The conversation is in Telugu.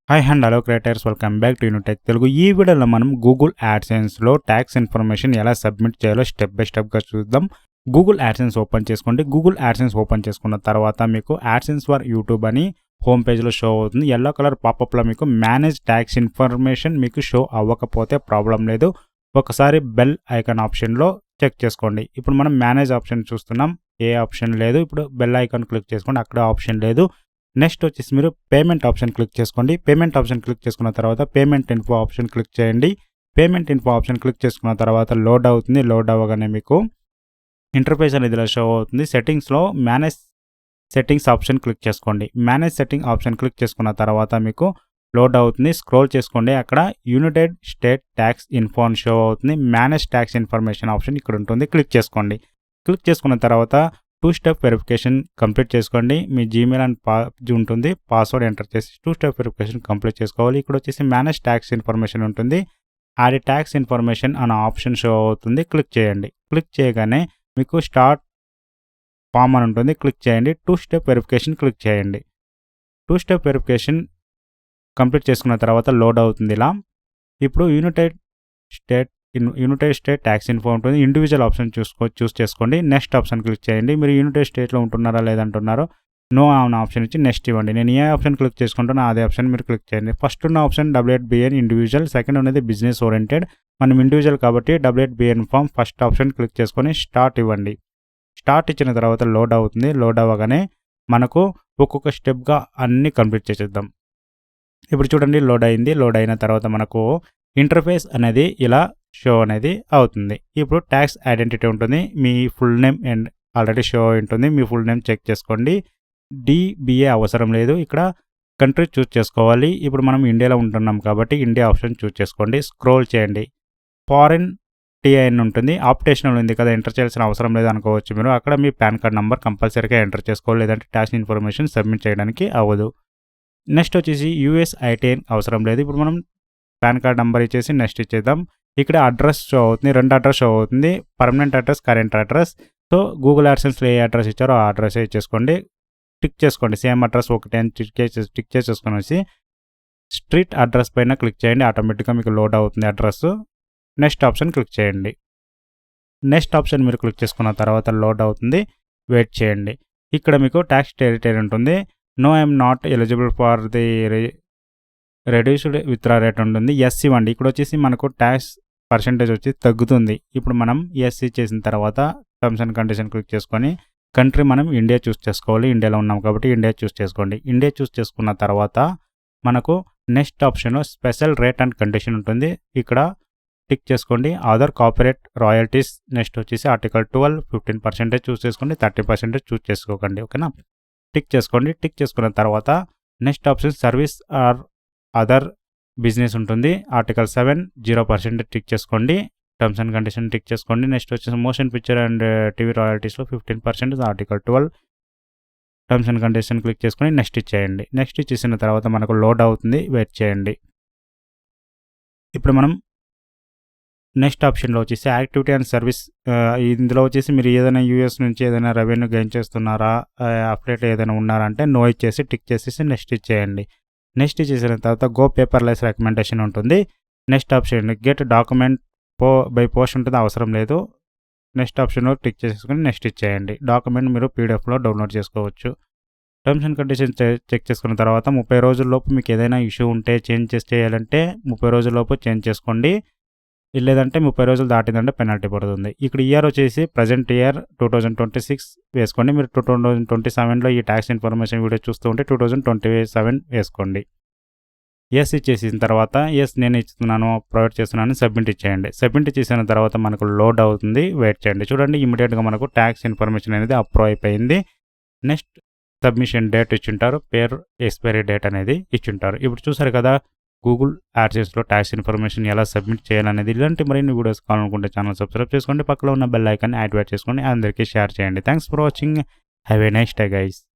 Hi and hello creators, welcome back to Unitech Telugu. ఈ వీడియోలో మనం గూగుల్ యాడ్సెన్స్లో ట్యాక్స్ ఇన్ఫర్మేషన్ ఎలా సబ్మిట్ చేయాలో స్టెప్ బై స్టెప్గా చూద్దాం. గూగుల్ యాడ్సెన్స్ ఓపెన్ చేసుకోండి. గూగుల్ యాడ్సెన్స్ ఓపెన్ చేసుకున్న తర్వాత మీకు యాడ్సెన్స్ ఫర్ యూట్యూబ్ అని హోమ్ పేజ్లో షో అవుతుంది. ఎల్లో కలర్ పాపప్లో మీకు మేనేజ్ ట్యాక్స్ ఇన్ఫర్మేషన్ మీకు షో అవ్వకపోతే ప్రాబ్లం లేదు. ఒకసారి బెల్ ఐకాన్ ఆప్షన్లో చెక్ చేసుకోండి. ఇప్పుడు మనం మేనేజ్ ఆప్షన్ చూస్తున్నాం, ఏ ఆప్షన్ లేదు. ఇప్పుడు బెల్ ఐకాన్ క్లిక్ చేసుకోండి, అక్కడ ఆప్షన్ లేదు. నెక్స్ట్ వచ్చేసి మీరు పేమెంట్ ఆప్షన్ క్లిక్ చేసుకోండి. పేమెంట్ ఆప్షన్ క్లిక్ చేసుకున్న తర్వాత పేమెంట్ ఇన్ఫో ఆప్షన్ క్లిక్ చేయండి. పేమెంట్ ఇన్ఫో ఆప్షన్ క్లిక్ చేసుకున్న తర్వాత లోడ్ అవుతుంది. లోడ్ అవ్వగానే మీకు ఇంటర్ఫేస్ అనేది ఇలా షో అవుతుంది. సెట్టింగ్స్లో మేనేజ్ సెట్టింగ్స్ ఆప్షన్ క్లిక్ చేసుకోండి. మేనేజ్ సెట్టింగ్ ఆప్షన్ క్లిక్ చేసుకున్న తర్వాత మీకు లోడ్ అవుతుంది. స్క్రోల్ చేసుకోండి, అక్కడ యునైటెడ్ స్టేట్ ట్యాక్స్ ఇన్ఫో అని షో అవుతుంది. మేనేజ్ ట్యాక్స్ ఇన్ఫర్మేషన్ ఆప్షన్ ఇక్కడ ఉంటుంది, క్లిక్ చేసుకోండి. క్లిక్ చేసుకున్న తర్వాత 2 స్టెప్ వెరిఫికేషన్ కంప్లీట్ చేసుకోండి. మీ జీమెయిల్ అండ్ ఉంటుంది, పాస్వర్డ్ ఎంటర్ చేసి 2 స్టెప్ వెరిఫికేషన్ కంప్లీట్ చేసుకోవాలి. ఇక్కడ వచ్చేసి మేనేజ్ ట్యాక్స్ ఇన్ఫర్మేషన్ ఉంటుంది. యాడ్ ట్యాక్స్ ఇన్ఫర్మేషన్ అనే ఆప్షన్ షో అవుతుంది, క్లిక్ చేయండి. క్లిక్ చేయగానే మీకు స్టార్ట్ ఫామ్ అని ఉంటుంది, క్లిక్ చేయండి. 2 స్టెప్ వెరిఫికేషన్ క్లిక్ చేయండి. 2 స్టెప్ వెరిఫికేషన్ కంప్లీట్ చేసుకున్న తర్వాత లోడ్ అవుతుంది ఇలా. ఇప్పుడు యునైటెడ్ స్టేట్ ట్యాక్స్ ఇన్ఫో ఉంటుంది. ఇండివిజువల్ ఆప్షన్ చూస్ చేసుకోండి. నెక్స్ట్ ఆప్షన్ క్లిక్ చేయండి. మీరు యునైటెడ్ స్టేట్లో ఉంటున్నారా లేదంటున్నారో నో అనే ఆప్షన్ ఇచ్చి నెక్స్ట్ ఇవ్వండి. నేను ఏ ఆప్షన్ క్లిక్ చేసుకుంటున్నా అదే ఆప్షన్ మీరు క్లిక్ చేయండి. ఫస్ట్ ఉన్న ఆప్షన్ WHBN ఇండివిజువల్, సెకండ్ ఉన్నది బిజినెస్ ఓరియంటెడ్. మనం ఇండివిజువల్ కాబట్టి WHBN form first option click చేసుకొని స్టార్ట్ ఇవ్వండి. స్టార్ట్ ఇచ్చిన తర్వాత లోడ్ అవుతుంది. లోడ్ అవ్వగానే మనకు ఒక్కొక్క స్టెప్గా అన్నీ కంప్లీట్ చేసేద్దాం. ఇప్పుడు చూడండి, లోడ్ అయింది. లోడ్ అయిన తర్వాత మనకు ఇంటర్ఫేస్ అనేది ఇలా షో అనేది అవుతుంది. ఇప్పుడు ట్యాక్స్ ఐడెంటిటీ ఉంటుంది. మీ full name and already show ఉంటుంది. మీ ఫుల్ నేమ్ చెక్ చేసుకోండి. DBA అవసరం లేదు. ఇక్కడ కంట్రీ చూస్ చేసుకోవాలి. ఇప్పుడు మనం ఇండియాలో ఉంటున్నాం కాబట్టి ఇండియా ఆప్షన్ చూస్ చేసుకోండి. స్క్రోల్ చేయండి. ఫారిన్ TIN ఉంటుంది. ఆప్టేషనల్ ఉంది కదా, ఎంటర్ చేయాల్సిన అవసరం లేదు అనుకోవచ్చు మీరు. అక్కడ మీ పాన్ కార్డ్ నెంబర్ కంపల్సరీగా ఎంటర్ చేసుకోవాలి, లేదంటే ట్యాక్స్ ఇన్ఫర్మేషన్ సబ్మిట్ చేయడానికి అవ్వదు. నెక్స్ట్ వచ్చేసి US ITIN అవసరం లేదు. ఇప్పుడు మనం పాన్ కార్డ్ నెంబర్ ఇచ్చేసి నెక్స్ట్ ఇచ్చేద్దాం. ఇక్కడ అడ్రస్ షో అవుతుంది, 2 అడ్రస్ షో అవుతుంది, permanent address, current address. So Google యాడ్సెన్స్లో ఏ అడ్రస్ ఇచ్చారో ఆ అడ్రస్ ఇచ్చేసుకోండి. టిక్ చేసుకోండి, సేమ్ అడ్రస్ ఒకటి అని టిక్ చేసేసుకొని వచ్చి స్ట్రీట్ అడ్రస్ పైన క్లిక్ చేయండి. ఆటోమేటిక్గా మీకు లోడ్ అవుతుంది అడ్రస్. నెక్స్ట్ ఆప్షన్ క్లిక్ చేయండి. నెక్స్ట్ ఆప్షన్ మీరు క్లిక్ చేసుకున్న తర్వాత లోడ్ అవుతుంది, వెయిట్ చేయండి. ఇక్కడ మీకు ట్యాక్స్ టెరిటరీ ఉంటుంది. No I'm not eligible for the reduced withdraw rate ఉంటుంది. ఎస్ ఇవ్వండి. ఇక్కడ వచ్చేసి మనకు ట్యాక్స్ పర్సెంటేజ్ వచ్చి తగ్గుతుంది. ఇప్పుడు మనం ఎస్ చేసిన తర్వాత టర్మ్స్ అండ్ కండిషన్ క్లిక్ చేసుకొని కంట్రీ మనం ఇండియా చూస్ చేసుకోవాలి. ఇండియాలో ఉన్నాం కాబట్టి ఇండియా చూస్ చేసుకోండి. ఇండియా చూస్ చేసుకున్న తర్వాత మనకు నెక్స్ట్ ఆప్షన్లో స్పెషల్ రేట్ అండ్ కండిషన్ ఉంటుంది. ఇక్కడ టిక్ చేసుకోండి. Other corporate royalties. నెక్స్ట్ వచ్చేసి ఆర్టికల్ 12 15% చూస్ చేసుకోండి, 30% చూస్ చేసుకోకండి. ఓకేనా, టిక్ చేసుకోండి. టిక్ చేసుకున్న తర్వాత next option service or other business ఉంటుంది. ఆర్టికల్ 7 0% టిక్ చేసుకోండి. టర్మ్స్ అండ్ కండిషన్ టిక్ చేసుకోండి. నెక్స్ట్ వచ్చేసి మోషన్ పిక్చర్ అండ్ టీవీ రాయల్టీస్లో 15%, article 12 terms and condition click చేసుకొని నెక్స్ట్ ఇచ్చేయండి. నెక్స్ట్ ఇచ్చేసిన తర్వాత మనకు లోడ్ అవుతుంది, వెయిట్ చేయండి. ఇప్పుడు మనం నెక్స్ట్ ఆప్షన్లో వచ్చేసి యాక్టివిటీ అండ్ సర్వీస్. ఇందులో వచ్చేసి మీరు ఏదైనా US నుంచి ఏదైనా రెవెన్యూ గెయిన్ చేస్తున్నారా, అప్డేట్ ఏదైనా ఉన్నారా అంటే నో ఇచ్చేసి టిక్ చేసేసి నెక్స్ట్ ఇచ్చేయండి. నెక్స్ట్ చేసిన తర్వాత గో పేపర్లెస్ రికమెండేషన్ ఉంటుంది. Next option get document by post ఉంటుంది, అవసరం లేదు. నెక్స్ట్ ఆప్షన్లో టిక్ చేసుకుని నెక్స్ట్ ఇచ్చేయండి. డాక్యుమెంట్ మీరు PDFలో డౌన్లోడ్ చేసుకోవచ్చు. టర్మ్స్ అండ్ కండిషన్ చెక్ చేసుకున్న తర్వాత 30 రోజుల్లోపు మీకు ఏదైనా ఇష్యూ ఉంటే చేంజెస్ చేయాలంటే 30 రోజుల్లోపు చేంజ్ చేసుకోండి. లేదంటే 30 రోజులు దాటిందంటే పెనాల్టీ పడుతుంది. ఇక్కడ ఇయర్ వచ్చేసి ప్రజెంట్ ఇయర్ 2026 వేసుకోండి. మీరు 2027లో ఈ ట్యాక్స్ ఇన్ఫర్మేషన్ వీడియో చూస్తూ ఉంటే 2027 వేసుకోండి. ఎస్ ఇచ్చేసిన తర్వాత ఎస్ నేను ఇస్తున్నాను, ప్రొవైడ్ చేస్తున్నాను, సబ్మిట్ ఇచ్చేయండి. సబ్మిట్ చేసిన తర్వాత మనకు లోడ్ అవుతుంది, వెయిట్ చేయండి. చూడండి, ఇమీడియట్గా మనకు ట్యాక్స్ ఇన్ఫర్మేషన్ అనేది అప్రూవ్ అయిపోయింది. నెక్స్ట్ సబ్మిషన్ డేట్ ఇచ్చుంటారు, పేరు, ఎక్స్పైరీ డేట్ అనేది ఇచ్చుంటారు. ఇప్పుడు చూసారు కదా గూగుల్ యాడ్సెన్స్లో ట్యాక్స్ ఇన్ఫర్మేషన్ ఎలా సబ్మిట్ చేయాలనేది. ఇలాంటి మరిన్ని వీడియోస్ కావాలనుకుంటే ఛానల్ సబ్స్క్రైబ్ చేసుకోండి, పక్కలో ఉన్న బెల్ ఐకాన్ యాక్టివేట్ చేసుకోండి, అందరికీ షేర్ చేయండి. Thanks for watching. Have a nice day guys.